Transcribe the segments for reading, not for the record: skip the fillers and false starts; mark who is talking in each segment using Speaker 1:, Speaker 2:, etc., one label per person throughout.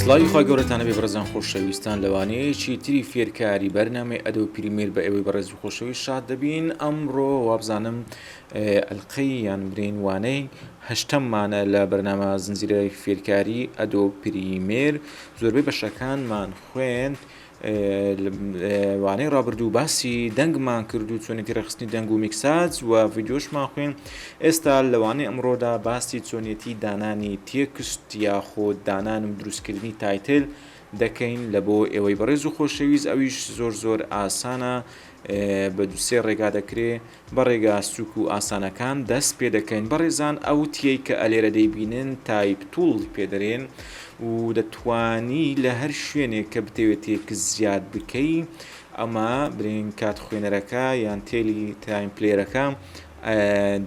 Speaker 1: سڵاوی خوا گەورەتانە بێ بەڕێزان خۆشەویستان لەوانەیەکی تری فێرکاری بەرنامەی ئەدۆ پریمێر بە ئێوەی بەڕێز و خۆشەوی شاد دەبین. ئەمڕۆ وابزانم ئەلقەی یان برێنوانەی هەشتەممانە لە بەرنامە زنجیرەی فێرکاری ئەدۆ پریمێر. زۆربەی بەشەکانمان خوێند، وانەی ڕابردوو باسی دەنگمان کرد و چۆنێتی ڕێخستنی دەنگ و میکساج و ڤیدیۆشمان خوێن. ئێستا لەوانەی ئەمڕۆدا باسی چۆنیەتی دانانی تێکست یاخۆ دانان و دروستکردنی تایتل دەکەین لە بۆ ئێوەی بەڕێز و خۆشەویست. ئەویش زۆر ئاسانە، بە دووسێ ڕێگا دەکرێت. بە ڕێگا سوک و ئاسانەکان دەست پێ دەکەین. بەڕێزان ئەو تیەی کە ئەلێرە دەیبینن تایپ توڵ پێدەرێن و دەتوانی لە هەر شوێنێک کە بتەوێت تێکست زیاد بکەی، ئەمە برین کات خوێنەرەکە یان تێلی تایم پلێرەکە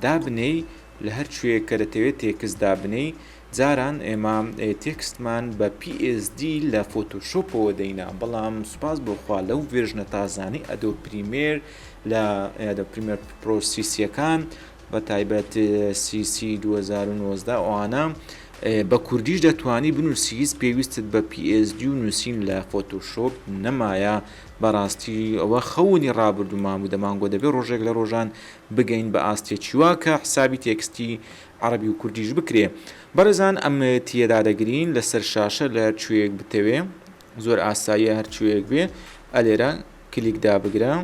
Speaker 1: دابنەی لە هەر شوێک کە دەتەوێت تێکست دابنەی. جاران ئێمە تێکستمان بە PSD لە فۆتۆشۆپەوە دەینا، بەڵام سوپاس بۆخوا لەو ڤێژنە تازانی ئەدۆ پریمێر لە ئەدۆ پریمێر پرۆ سیسیەکان بە تایبەت CC 2019 ئەوانە بە کوردیش دەتوانی بنووسیت پێویستت بە PSD و نووسین لە فۆتۆشۆپ نەمایە. بەڕاستی ئەوە خەونی ڕابردوومان بوو، دەمانگۆ دەبێت ڕۆژێک لە ڕۆژان بگەین بە ئاستێکی وا کە حسابی تێکستی عەرەبی و کوردیش بکرێ. بەڕێزان ئەم تیەدا دەگرین لەسەر شاشە لە هەر کوێیەک بتەوێ، زۆر ئاساییە هەر کوێیەک بێ، ئەلێرە کلیکدا بگرە.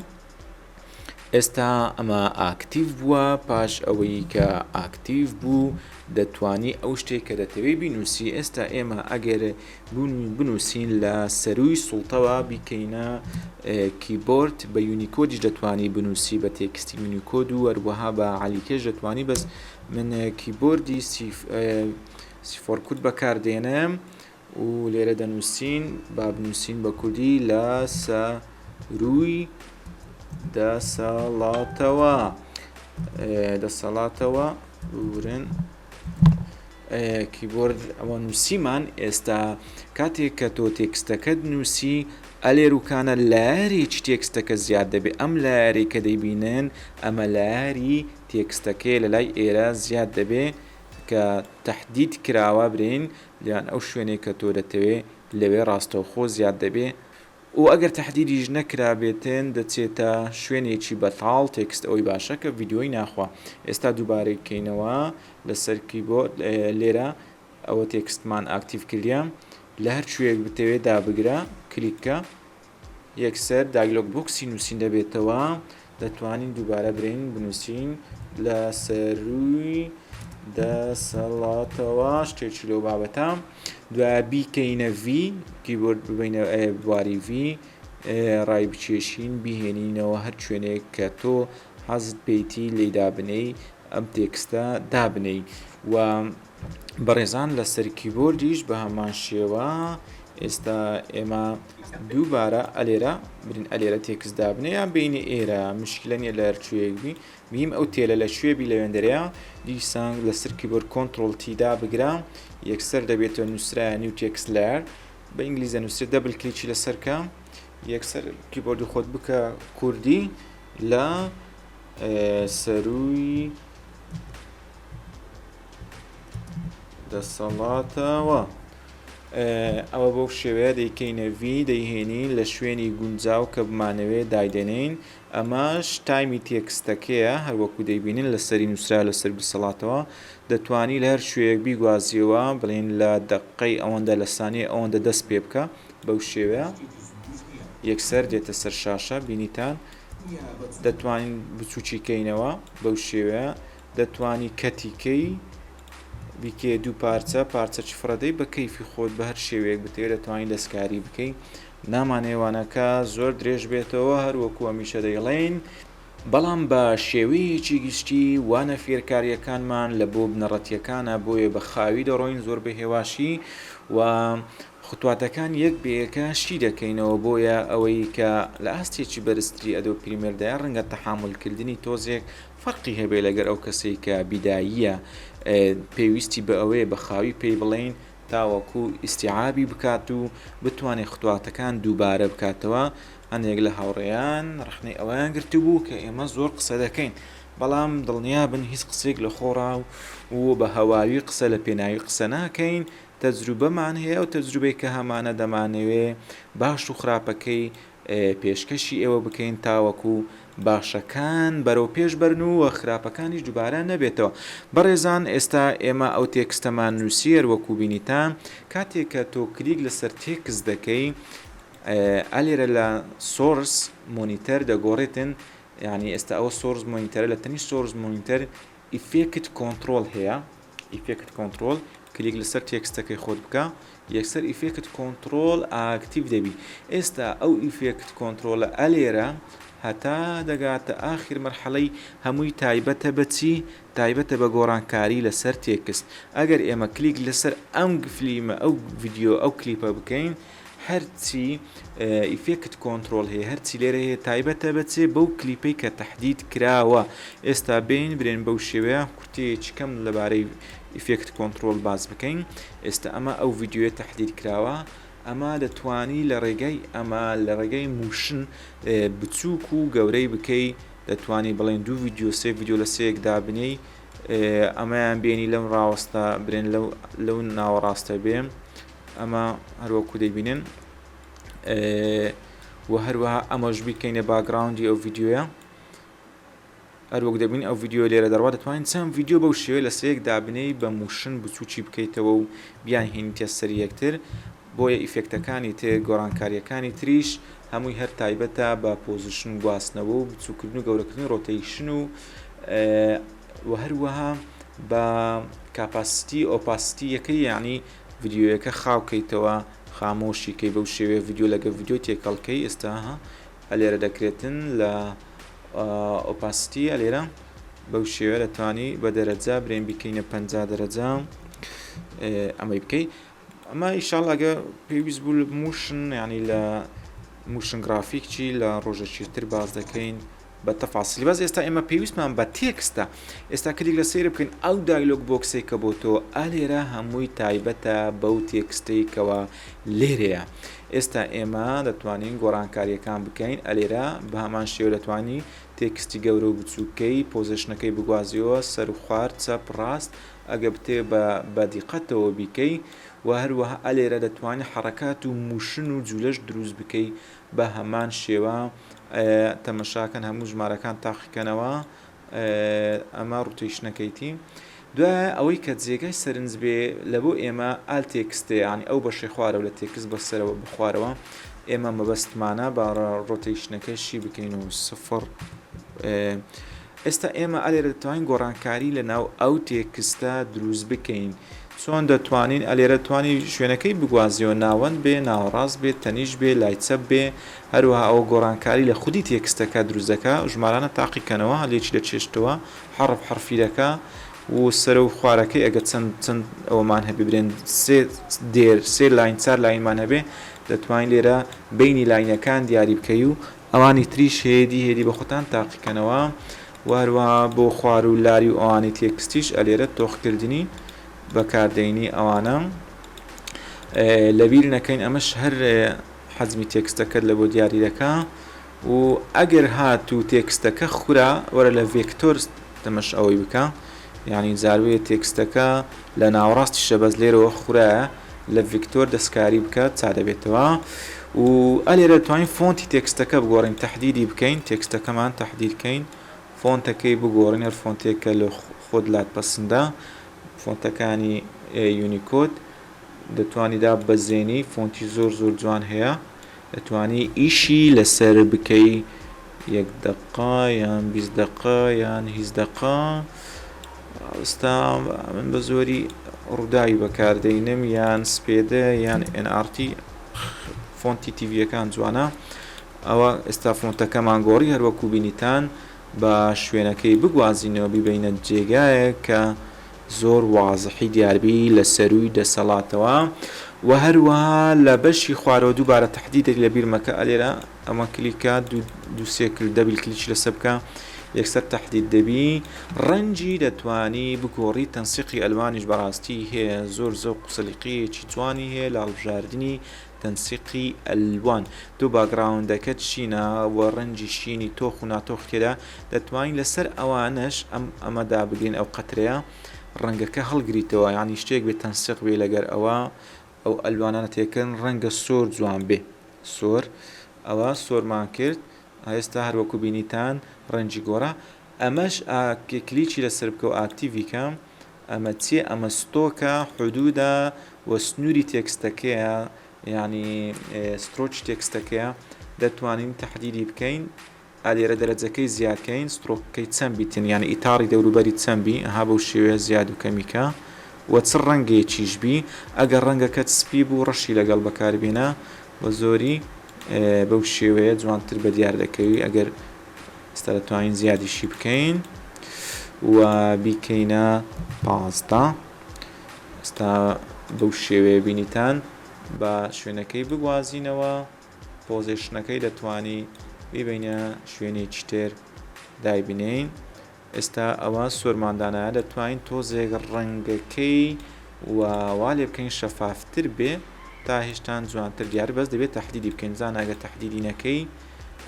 Speaker 1: ئێستا ئەمە ئاکتیڤ بووە، پاش ئەوەی کە ئاکتیڤ بوو دەتوانی ئەو شتێک کە دەتەوێت بینووسی. ئێستا ئێمە ئەگەر بنووسین لە سەروی سوڵتەوە بیکەینە کیبۆرد بە یونیکۆدیش دەتوانی بنووسی بە تێکستی یونیکۆد و هەروەها بە عەلیکێش دەتوانی. بەس من کیبۆردی سیفۆر کورد بەکاردێنم و لێرە دەنووسین با بنووسین بە کوردی لە سەروی دەسەڵاتەوە ورن کیبۆرد ئەوە نووسیمان. ئێستا کاتێک کە تۆ تێکستەکەت نووسی ئەلێروکانە لایەرێکی تێکستەکە زیاد دەبێت. ئەم لایەرەی کە دەیبینن ئەمە لایەری تێکستەکەی لە لای ئێرە زیاد دەبێت کە تەحدید کراوە برین لیان ئەو شوێنێک کە تۆ دەتەوێت لەوێ ڕاستەوخۆ زیاد دەبێت. و ئەگەر تەحدیدیش نەکرابێتن دەچێتە شوێنێکی بەتاڵ تێکست ئەوەی باشە کە ڤیدیۆی ناخوا. ئێستا دووبارەی بکەینەوە لەسەر کیبۆرد لێرە ئەوە تێکستمان ئاکتیڤ کردیە. لە هەر شوێک بتەوێت دابگرە کلیککە یەکسەر دایلۆگ بۆکسی نووسین دەبێتەوە. دەتوانین دووبارە برین بنووسین لە سەروی دەسەڵاتەوە شتێکی لەو بابەتە. دوای بیکەینە ڤی کیبۆرد ببینە بواری ڤی ڕای بچێشین بیهێنینەوە هەر شوێنێک کە تۆ حەزت پێیتی لێی دابنەی ئەم تێکستە دابنەی. و بەڕێزان لەسەر کیبۆردیش بە هەمان شێوە ئێستا ئێمە دووبارە ئەلێرە برین ئەلێرە تێکست دابنێ یان بینی ئێرە مشکلە نیە لە هەر کوێیەکبی بیم ئەو تێلە لە شوێبی لەوێندەرەیە دیسان لەسەر کیبۆرد کۆنتڕۆڵ تیدا بگرە یەکسەر دەبێتەوە نووسرایە نیو تێکست لایر بە ئینگلیزە نووسێت دەبل کلیکی لەسەرکە یەکسەر کیبۆردی خۆت بکە کوردی لە سەروی دەسەڵاتەوە. ئەوە بۆ شێوەیە دەیکەینە ڤی دەیهێنین لە شوێنی گونجاو کە بمانەوێت دایدەنین. ئەمەش تایمی تێکستەکەیە هەروەکو دەیبینین لە سەری نووسرا لەسەر دەسەڵاتەوە. دەتوانی لە هەر شوێیەک بیگوازیەوە بڵێن لە دەقەی ئەوەندە لە سانیە ئەوەندە دەست پێ بکە. بەو شێوەیە یەکسەر دێتە سەر شاشە بینیتان دەتوانین بچووچیکەینەوە. بەو شێوەیە دەتوانی کەتیکەی بیکێ دوو پارچە چفرەدەی بە کەیفی خۆت بە هەر شێوەیەک بتەوێت دەتوانین دەستکاری بکەیت. نامانێوانەکە زۆر درێژ بێتەوە هەروەکو هەمیشە دەیڵێن، بەڵام بە شێوەیەکی گشتی وانە فێرکاریەکانمان لە بۆ بنەڕەتیەکانە بۆیە بە خاوی دەڕۆین زۆر بە هێواشی و خوتواتەکان یەک بەیەکە شی دەکەینەوە بۆیە ئەوەی کە لە ئاستێکی بەرزتری ئەدۆ پریمێردایە ڕەنگە تەحامڵکردنی تۆزێک فەرقی هەبێ لەگەر ئەو کەسەی کە بیداییە پێویستی بە ئەوەیە بە خاوی پێی بڵێن تاوەکو ئیستیعابی بکات و بتوانێت خوتواتەکان دووبارە بکاتەوە. هەندێک لە هاوڕێیان ڕخنەی ئەویان گرتو بوو کە ئێمە زۆر قسە دەکەین بەڵام دڵنیا بن هیچ قسێک لە خۆڕا و بە هەواوی قسە لە پێناوی قسە ناکەین تەجروبەمان هەیە و تەجروبەی کە هەمانە دەمانەوێ باش و خراپەکەی پێشکەشی ئێوە بکەین تاوەکو باشەکان بەرەو پێش بەرن و خراپەکانیش دووبارە نەبێتەوە. بەڕێزان ئێستا ئێمە ئەو تێکستەمان نووسیر وەکو بینیتان کاتێک کە تۆ کلیک لەسەر تێکست دەکەی ئەلێرە لە سۆرس مۆنیتەر دەگۆڕێتن، یعنی ئێستا ئەوە سۆرس مۆنیتەرە لە تەنی سۆرس مۆنیتەر ئیفێکت کۆنترۆل هەیە، ئیفێکت کۆنترۆل کلیک لەسەر تێکستەکەی خۆت بکە یەکسەر ئیفێکت کۆنترۆل ئاکتیڤ دەبی. ئێستا ئەو ئیفێکت کۆنترۆلە ئەلێرە هەتا دەگاتە ئاخر مەرحەڵەی هەمووی تایبەتە بەچی تایبەتە بە گۆڕانکاری لەسەر تێکست. ئەگەر ئێمە کلیک لەسەر ئەم فلیمە ئەو ڤیدیۆ ئەو کلیپە بکەین هەرچی ئیفێکت کۆنترۆل هەیە هەرچی لێرە هەیە تایبەتە بەچێ بەو کلیپەی کە تەحدید کراوە. ئێستا برێن بەو شێوەیە کورتەیەکی کەم لەبارەی ئیفێکت کۆنترۆل باز بکەین. ئێستا ئەمە ئەو ڤیدیۆیە تەحدید کراوە، ئەمە دەتوانی لە ڕێگەی موشن بچووک و گەورەی بکەی، دەتوانی بڵێن 2 ڤیدیۆ 3 ڤیدیۆ لە سەیەکدا بنێی، ئەمەیان بێنی لەم ڕاوەستە برێن لەو ناوەڕاستە بێم، ئەمە هەروەکو دەیبینن و هەروەها ئەمەش بیکەینە باگراوندی ئەو ڤیدیۆیە. هەروەک دەبین ئەو ڤیدیۆ لێرە دەڕوا دەتوانین چەند ڤیدیۆ بەو شێوەیە لە سەیەکدا بنێی بە موشن بچووکی بکەیتەوە و بیان هێنیتە سەر یەکتر. بۆیە ئیفێکتەکانی تێ گۆڕانکاریەکانی تریش هەمووی هەر تایبەتە بە پۆزیشن گواستنەوە و بچووکردن و گەورەکردنی ڕۆتەیشن و هەروەها بە کاپاسیتی ئۆپاسیتی یەکەی، یعنی ڤیدیۆیەکە خاوکەیتەوە خامۆشیکەی بەو شێوەیە ڤیدیۆ لەگە ڤیدیۆ تێکەڵکەی. ئێستا ئەلێرە دەکرێتن لە ئۆپاسیتی ئەلێرە بەو شێوەیە دەتوانی بە دەرەجە برێن بکەینە 50 دەرەجە ئەمەی بکەیت. ئەمە ئیشاڵڵا ئەگە پێویست بوو موشن ینی لە موشن گرافیکچی لە ڕۆژەشیرتر باز دەکەین بە تەفاسیلی. باز ئێستا ئێمە پێویستمان بە تێکستە. ئێستا کلیک لە سەیرە بکەین ئەو دایلۆگ بۆکسەی کە بۆ تۆ ئەلێرە هەمووی تایبەتە بەو تێکستەی کەوە لێرەیە. ئێستا ئێمە دەتوانین گۆڕانکاریەکان بکەین ئەلێرە بە هەمان شێوە دەتوانی تێکستی گەورە و بچووکەی پۆزیشنەکەی بگوازیەوە سەر و خوار چەپ ڕاست ئەگە بتێ بە دیقەتەوە بیکەی و هەروەها ئەلێرە دەتوانێت حرەکات و موشن و جوولەش دروست بکەی بە هەمان شێوە. تەمەشاکەن هەموو ژمارەکان تاقیکەنەوە ئەمە ڕوتیشنەکەیتی. دوای ئەوەی کە جێگای سەرنج بێ لە بۆ ئێمە ئال تێکستێ ینی ئەو بەشەی خوارەوە لە تێکست بەسەرەوە بخوارەوە ئێمە مەبەستمانە بە ڕۆتیشنەکەشی بکەین و 0. ئێستا ئێمە ئەلێرە دەتوانین گۆڕانکاری لە ناو ئەو تێکستە دروست بکەین. چۆن دەتوانین ئەلێرە توانی شوێنەکەی بگوازیەوە ناوەند بێ ناوەڕاست بێت تەنیش بێ لایچەپ بێ هەروەها ئەوە گۆڕانکاری لە خودی تێکستەکە دروستەکە ژمارانە تاقیکەنەوە هەلێکی لە چێشتەوە حرف حرفیرەکە و سەر و خوارەکەی ئەگە چەند ئەوەمان هەبێ برێن سێ لاین 4 لاینمان هەبێ دەتوانین لێرە بینی لاینەکان دیاری بکەی و ئەوانی تریش هێدی بە خۆتان تاقیکەنەوە و هەروەها بۆ خوار و لاری و ئەوانی تێکستیش ئەلێرە تۆخکردنی بەکاردەینی ئەوانە لەبیر نەکەین. ئەمەش هەر حەزمی تێکستەکەت لە بۆ دیاری دەکا و ئەگەر هات و تێکستەکە خورا وەرە لە ڤێکتۆر تەمەش ئەوەی بکە، یعنی جاروەیە تێکستەکە لە ناوەڕاستی شەبەز لێرەوە خورایە لە ڤیکتۆر دەستکاری بکات چا دەبێتەوە و ئەلێرە دەتوانین فۆنتی تێکستەکە بگۆڕین تەحدیدی بکەین تێکستەکەمان تەحدیدکەین فۆنتەکەی بگۆڕین هەر فۆنتێکە لە خۆت لات پەسەندە فۆنتەکانی یونیکۆد دەتوانیدا بەزێنی فۆنتی زۆر جوان هەیە دەتوانی ئیشی لەسەر بکەی 1 دقە یان 20 دقە یان 10 دقە. ئێستا من بە زۆری ڕووداوی بەکاردەینم یان سپێدە یان NRT فۆنتی تیڤیەکان جوانە. ئەوە ئێستا فۆنتەکەمان گۆڕی هەروەکو بینیتان بە شوێنەکەی بگوازینەوە بیبینە جێگایە کە زۆر وازحی دیاربی لە سەروی دەسەڵاتەوە و هەروەها لە بەشی خوارەوە دووبارە تەحدیدێک لە بیرمەکە ئەلێرە ئەمە کلیکە دووسێ دەبل کلیچ لەسەر بکە یەکسەر تەحدید دەبی ڕەنجی دەتوانی بگۆڕی تەنسیقی ئەلوانیش بەڕاستی هەیە زۆر زەوق و سەلیقەیەکی جوانی هەیە لە هەڵبژاردننی تەنسیقی ئەلوان دوو باگراوندەکە چینە و ڕەنجی شینی تۆخ و ناتۆخ تێدا دەتوانین لەسەر ئەوانش ئەمەدا بگرین ئەو قەترەیە ڕەنگەکە هەڵگریتەوە ینی شتێک بێت تەنسیق بێ لەگەر ئەوە ئەو ئەلوانانە تێکن ڕەنگە سۆر جوان بێ سۆر ئەوە سۆرمان کرد ئێستا هەروەکو بینیتان ڕەنجی گۆڕە ئەمەش کلیکی لەسەر بکە و ئاکتیڤیکەم ئەمە چیە ئەمە ستۆکە حدودە و سنووری تێکستەکەیە ینی سترۆچ تێکستەکەیە دەتوانین تەحدیدی بکەین ئالێرە دەرەجەکەی زیادکەین سترۆکەکەی چەند بیتن ینی ئیتاری دەوروبەری چەندبی ئەها بەو شێوەیە زیاد و کەمیکە وە چ ڕەنگێکیشبی ئەگەر ڕەنگەکەت سپی بوو ڕەشی لەگەڵ بەکاربێنە بە زۆری بەو شێوەیە جوانتر بە دیار دەکەوی ئەگەر ئێستا دەتوانین زیادیشی بکەین و بیکەینە 15 ئێستا بەو شێوەیە بینیتان بە شوێنەکەی بگوازینەوە پۆزیشنەکەی دەتوانی ببینە شوێنێکی تر دایبینین ئێستا ئەوە سۆرماندانایە دەتوانین تۆزێک ڕەنگەکەی وا لێ بکەین شەفافتر بێ تا هێشتان جوانتر دیار بەس دەبێت تەحدیدی بکەین زان ئەگە تەحدیدی نەکەی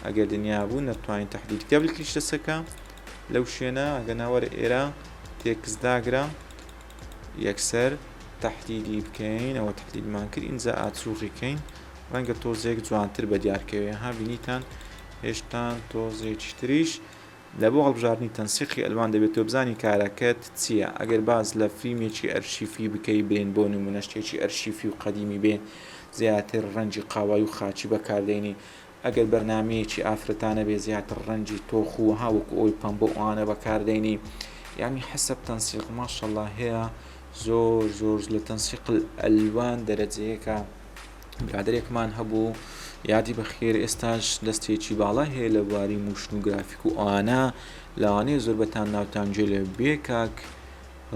Speaker 1: ئەگەر دنیا بوو نەتوانین تەحدید بکە بلکلیش دەسەکە لەو شوێنە ئەگە ناوەرە ئێرە تێکسداگرا یەکسەر تەحدیدی بکەین ئەوە تەحدیدمان کرد ئینجا ئاچووڕیکەین ڕەنگە تۆزێک جوانتر بە دیارکەوێ ها بینیتان هێشتان تۆزێکی تریش لە بۆ هەڵبژاردننی تەنسیقی ئەلوان دەبێتەوە بزانی کارەکەت چییە ئەگەر باز لە فیلمێکی ئەرشیفی بکەی برێن بۆ نمونە شتێکی ئەرشیفی و قەدیمی بێ زیاتر ڕەنجی قاوای و خاچی بەکاردێنی ئەگەر بەرنمەیەکی ئافرەتانە بێ زیاتر ڕەنجی تۆخ و هاوکو ئەوی پەم بۆ ئەوانە بەکاردێنی یانی حەسەب تەنسیق ماشەڵڵا هەیە زۆر لە تەنسیق ئەلوان دەرەجەیەکە برادرێکمان هەبوو یادی بەخێر ئێستاش دەستێکی باڵا هەیە لە بواری موشن و گرافیک و ئەوانە لەوانەیە زۆربەتان ناوتانجێ لێ بێ کاک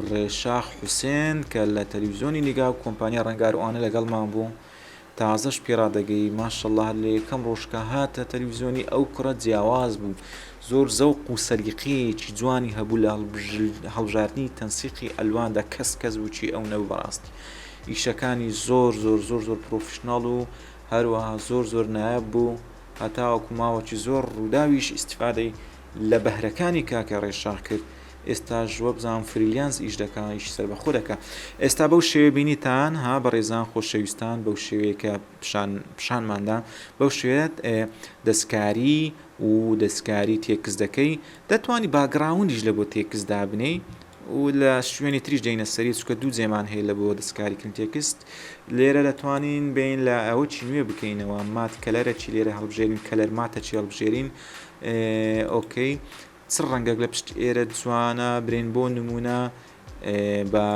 Speaker 1: ڕێشاخ حوسێن کە لە تەلەڤیزۆنی نیگا و کۆمپانیا ڕەنگار ئەوانە لەگەڵمان بوو تازەش پێڕادەگەی ماشەڵڵا لە یەکەم ڕۆژکە هاتە تەلەڤیزۆنی ئەو کوڕە جیاواز بوو زۆر زەوق و سەرگیقەیەکی جوانی هەبوو لە هەڵبژاردننی تەنسیقی ئەلواندا کەس بووچی ئەو نەو بەڕاستی ئیشەکانی زۆر پرۆفشناڵ و هەروەها زۆر نایب بوو هەتاوەکو ماوەکی زۆر ڕووداویش ئیسیفادەی لە بەهرەکانی کاکە ڕێشاخ کرد ئێستا ژوە بزانام فریلیانس ئیش دەکات ئیش سەربەخۆ دەکات ئێستا بەو شێوێ بینیتان ها بەڕێزان خۆشەویستان بەو شێوەیەکە پیشانماندا بەو شوێت دەستکاری و دەستکاری تێکس دەکەی دەتوانی باگراونیش لە بۆ تێکسدا بنەی و لە شوێنی تریش دەینە سەری چکە دوو جێمان هەیە لە بۆ دەستکاریکردن تێکست لێرە دەتوانین بین لە ئەوە چی نوێ بکەینەوە مات کەلەرەکی لێرە هەڵبژێرین کەلەر ماتەچی هەڵبژێرین ئۆکەی چ ڕەنگەک لە پشت ئێرە جوانە برێن بۆ نمونە بە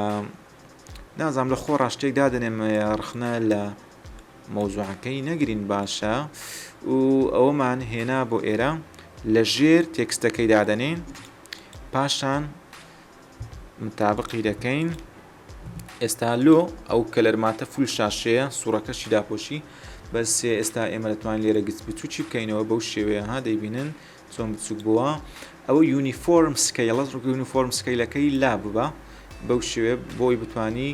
Speaker 1: نازام لە خۆ ڕاشتێک دادنێم ڕخنە لە مەوزوعەکەی نەگرین باشە و ئەوەمان هێنا بۆ ئێرە لە ژێر تێکستەکەی دادەنین پاشان متابقی دەکەین ئێستا لۆ ئەو کەلەرماتە فول شاشەیە سوورەکەشی داپۆشی بەس ئێستا ئێمە دەتوانین لێرە گچ بچووکی بکەینەوە بەو شێوەیە ها دەیبینن چۆن بچووک بووە ئەوە یونیفۆرم سکەیڵە یونیفۆرم سکەیلەکەی لا ببە بەو شێوێ بۆی بتانی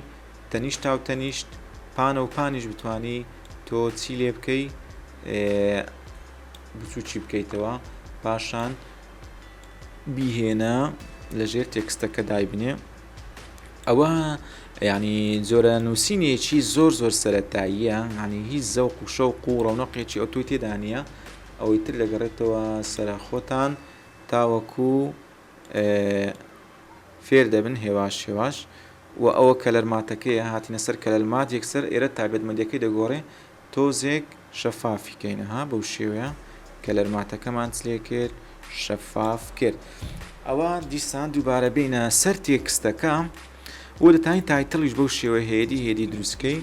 Speaker 1: تەنیشت تا و تەنیشت پانە و پانیش بتانی تۆ چی لێ بکەی بچووکی بکەیتەوە پاشان بیهێنە لەژێر تێکستەکە دایبنێ ئەوە ینی جۆرە نووسینێکی زۆر سەرەتاییە ینی هیچ زەوق و شەوق و ڕەونەقێکی ئەو توی تێدا نییە ئەوەی تر لەگەڕێتەوە سەرخۆتان تاوەکو فێر دەبن هێواش و ئەوە کەلەرماتەکەیە هاتینە سەر کەلەرمات یەکسەر ئێرە تایبەتمەندیەکەی دەگۆڕێ تۆزێک شەفافیکەینەها بەو شێوەیە کەلەرماتەکەمان چلێ کرد شەفاف کرد ئەوە دیسان دووبارە بینە سەر تێکستەکە و دەتانی تایتڵیش بەو شێوە هێدی دروستکەی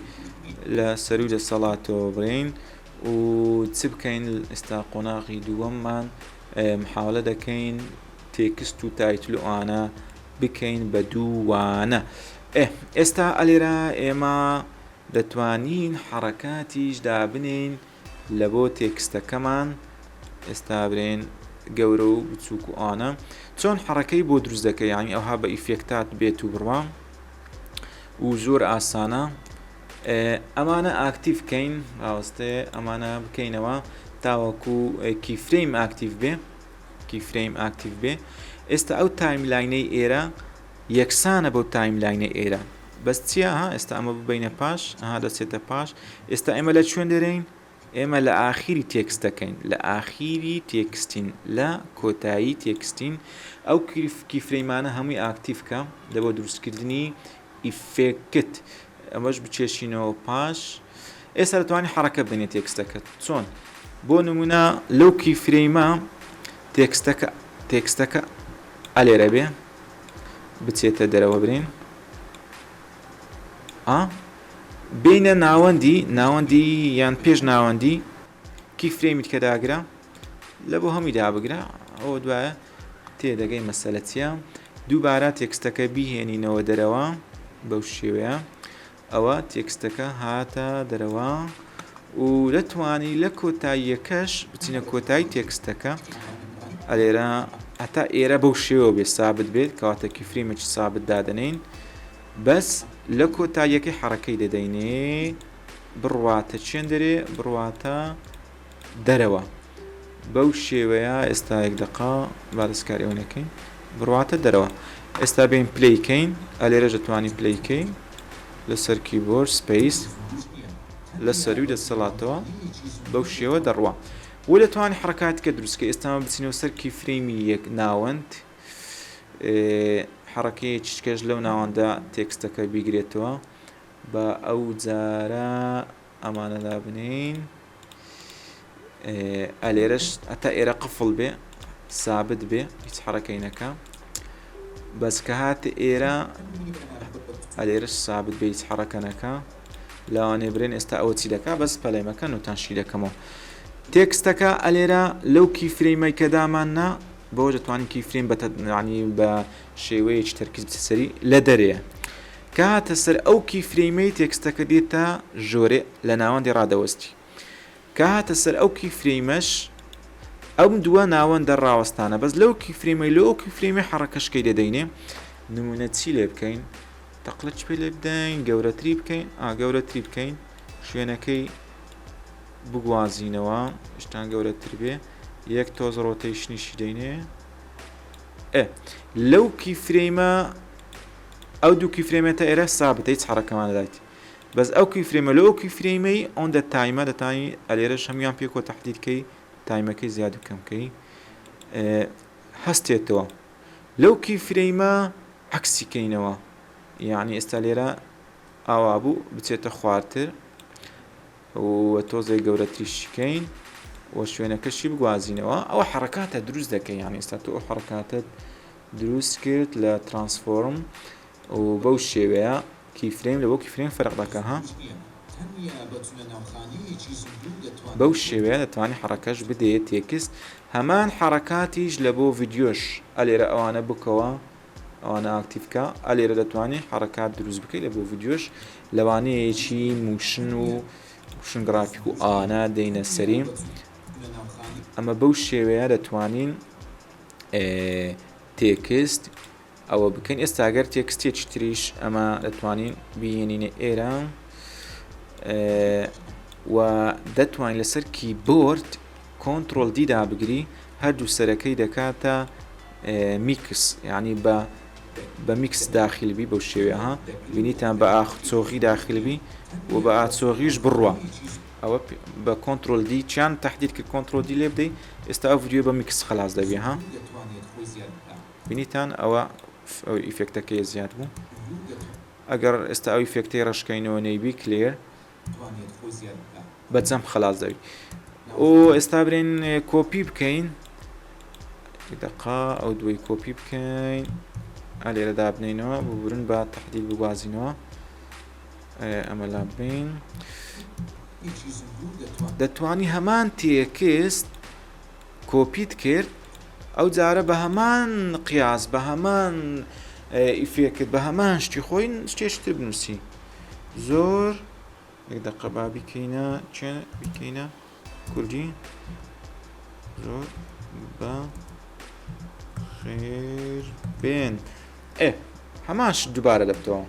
Speaker 1: لە سەر و دەسەڵاتەوە بڕین و چ بکەین ئێستا قۆناغی دووەممان محاولە دەکەین تێکست و تایتل و ئانە بکەین بە دووانە ئێستا ئەلێرە ئێمە دەتوانین حەڕەکاتیش دابنین لە بۆ تێکستەکەمان ئێستا برێن گەورە و بچووک و ئانە چۆن حەڕەکەی بۆ دروست دەکەی یانی ئەوها بە ئیفێکتات بێت و بڕوام و زۆر ئاسانە ئەمانە ئاکتیڤ بکەین ڕاوەستێ ئەمانە بکەینەوە تاوەکو کیفرەیم ئاکتیڤ بێ ئێستا ئەو تایملاینەی ئێرە یەکسانە بەو تایملاینە ئێرە بەس چیە ئێستا ئەمە ببینە پاش دەچێتە پاش ئێستا ئێمە لە چۆن دەرەین ئێمە لە ئاخیری تێکستەکەین لە ئاخیری تێکستین لە کۆتایی تێکستین ئەو کیفرەیمانە هەمووی ئاکتیفکە لە بۆ دروستکردنی ئیفێکت ئەمەش بچێشینەوە پاش ئێستا دەتوانین حرەکە بدەنێت تێکستەکەت چۆن بۆ نمونە لەو کیفرەیمە تێکستەکە ئەلێرە بێ بچێتە دەرەوە برین بینە ناوەندی یان پێش ناوەندی کیفرەیمیت کە داگرا لە بۆ هەمووی دابگرا ئەوە دوایە تێدەگەی مەسەلە چیە دووبارە تێکستەکە بیهێنینەوە دەرەوە بەو شێوەیە ئەوە تێکستەکە هاتە دەرەوە و دەتوانی لە کۆتاییەکەش بچینە کۆتایی تێکستەکە ئەلێرە هەتا ئێرە بەو شێوە بێ سابت بێت کەواتە کیفرەیمێکی سابت دادەنین بەس لە کۆتاییەکەی حرەکەی دەدەینێ بڕواتە چێن دەرێ بڕواتە دەرەوە بەو شێوەیە ئێستا یەک دقا با دەستکاری ئەوە نەکەین بڕواتە دەرەوە ئێستا بین پلەیکەین ئەلێرەش دەتوانین پلەیکەین لەسەر کیبۆرد سپەیس لە سەروی دەسەڵاتەوە بەو شێوە دەڕوا و دەتوانین حرەکاتی کە دروستکە ئێستامە بچینەوە سەر کیفرەیمی یەک ناوەند حرەکەی چکەش لەو ناوەندە تێکستەکە بیگرێتەوە بە ئەو جارە ئەمانەدا بنین ئەلێرەش ئەتا ئێرە قفڵ بێ سابت بێ هیچ حرەکەی نەکە بەس کە هاتە ئێرە ئەلێرەش سابت بێ هیچ حرەکە نەکە لەوانێ برێن ئێستا ئەوە چی دەکا بەس پەلەیمەکە نوتانشی دەکەمەوە تێکستەکە ئەلێرە لەو کیفرەیمەی کە داماننا بۆ دەتوانین کیفرەیم بەتەنانی بە شێوەیەکی تەرکیز بسەری لە دەرەیە کە هاتە سەر ئەو کیفرەیمەی تێکستەکە دێتە ژۆرێ لە ناوەندی ڕادەوەستی کە هاتە سەر ئەو کیفرەیمەش ئەم دووە ناوەندە ڕاوەستانە بەس لەو کیفرەیمەی لە ئەو کیفرەیمەی حرەکەشکەی دەدەینێ نمونە چی لێ بکەین تەقلەت پێ لێ بدەین گەورەتری بکەین گەورەتری بکەین شوێنەکەی بگوازینەوە شتان گەورەتر بێ یەک تۆز ڕۆتەیشنیشی دەینێ لەو کیفرەیمە ئەو دوو کیفرەیمێتە ئێرە سابتە هیچ حرەکەمان دەدایت بەس ئەو کیفرەیمە لە ئەو کیفرەیمەی ئەوەندە تایمە دەتانی ئەلێرەش هەمویان پێ کۆ تەحدیدکەی تایمەکەی زیاد و کەمکەی هەستێتەوە لەو کیفرەیمە عەکسیکەینەوە یعنی ئێستا لێرە ئاوا بوو بچێتە خواردتر و تۆزەی گەورەتریشکەین و شوێنەکەشی بگوازینەوە ئەوە حرەکاتە دروست دەکەین یعنی ئێستا تۆ ئەو حرەکاتت دروست کرد لە ترانسفۆرم و بەو شێوەیە کیفرەیم لە بۆ کیفرەیم فەرق دەکە بەو شێوەیە دەتوانانی حرەکەش بدەیت تێکست هەمان حرەکاتیش لە بۆ ڤیدیۆش ئەلێرە ئەوانە بکەوە ئەوانە ئاکتیفکە ئەلێرە دەتوانێت حرەکات دروست بکەیت لە بۆ ڤیدیۆش لەوانەیەکی موشن و موشن گرافیک و ئانا دەینە سەری ئەمە بەو شێوەیە دەتوانین تێکست ئەوە بکەین ئێستا ئەگەر تێکستێکی تریش ئەمە دەتوانین بهێنینە ئێرە و دەتوانین لەسەر کیبۆرد کۆنتڕۆل دی دابگری هەردوو سەرەکەی دەکاتە میکس یعنی بە میکس داخلبی بەو شێوەیە بینیتان بە ئاخچۆغی داخلبی و بە ئاچۆغیش بڕوە ئەوە بە کۆنتڕۆل دی چیان تەحدید کرد کۆنتڕۆل دی لێ بدەیت ئێستا ئەو ڤیدیۆ بە میکس خلاص دەبێ بینیتان ئەوە ئیفێکتەکەی زیاد بوو ئەگەر ئێستا ئەو ئیفێکتەی ڕشکەینەوە نەیبی کلێر بەجەم خلاص دەبێت و ئێستا برێن کۆپی بکەین دقا ئەو دوی کۆپی بکەین ئەلێرە دابنینەوە ببرن بە تەحدید بگوازینەوە ئەمە لا بین دەتوانی هەمان تێکست کۆپیت کرد ئەو جارە بە هەمان قیاس بە هەمان ئیفێکت بە هەمان شتی خۆی شتێشتر بنووسی زۆر یەک دقە با بیکەینە چێ بیکەینە کوردی زۆر بە خێر بێن هەماش دووبارە دەبتەوە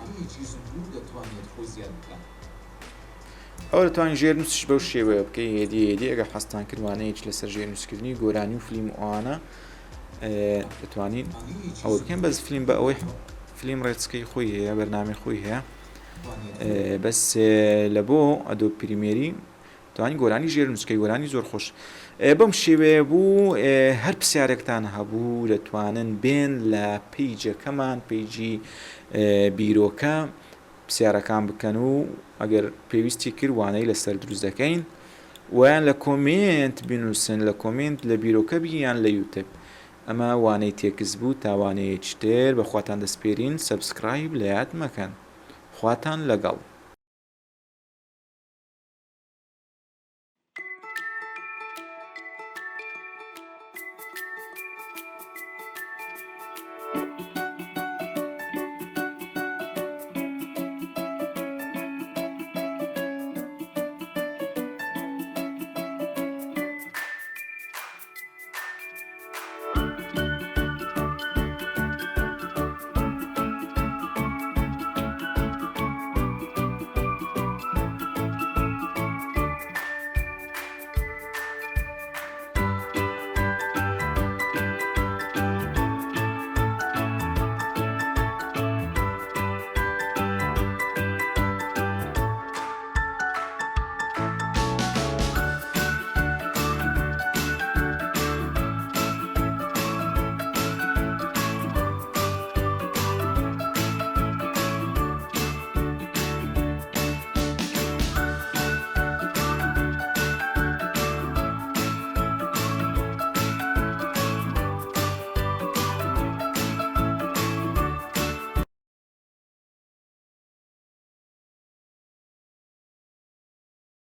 Speaker 1: ئەوە دەتوانین ژێرنووسش بەو شێوەیە بکەی هێدی ئەگەر حەستان کردوانەیەک لەسەر ژێرنووسکردنی گۆرانی و فیلم ئەوانە دەتوانین ئەوە بکەین بەس فیلم بە ئەوەی فلیم ڕێچکەی خۆی هەیە بەرنامەی خۆی هەیە بەس لە بۆ ئەدۆ پریمێری توانی گۆرانی ژێر نووسکەی گۆرانی زۆر خۆش بەم شێوەیە بوو هەر پرسیارێکتان هەبوو دەتوانن بێن لە پیجەکەمان پیجی بیرۆکە پرسیارەکان بکەن و ئەگەر پێویستی کردوانەی لەسەر دروست دەکەین ویان لە کۆمنت بنووسن لە کۆمنت لە بیرۆکە بیان لە یوتب ئەمە وانەی تێکس بوو تاوانەیە چتر بەخواتان دەسپێرین سەبسکرایب لە یاد مەکەن خواتان لەگەڵ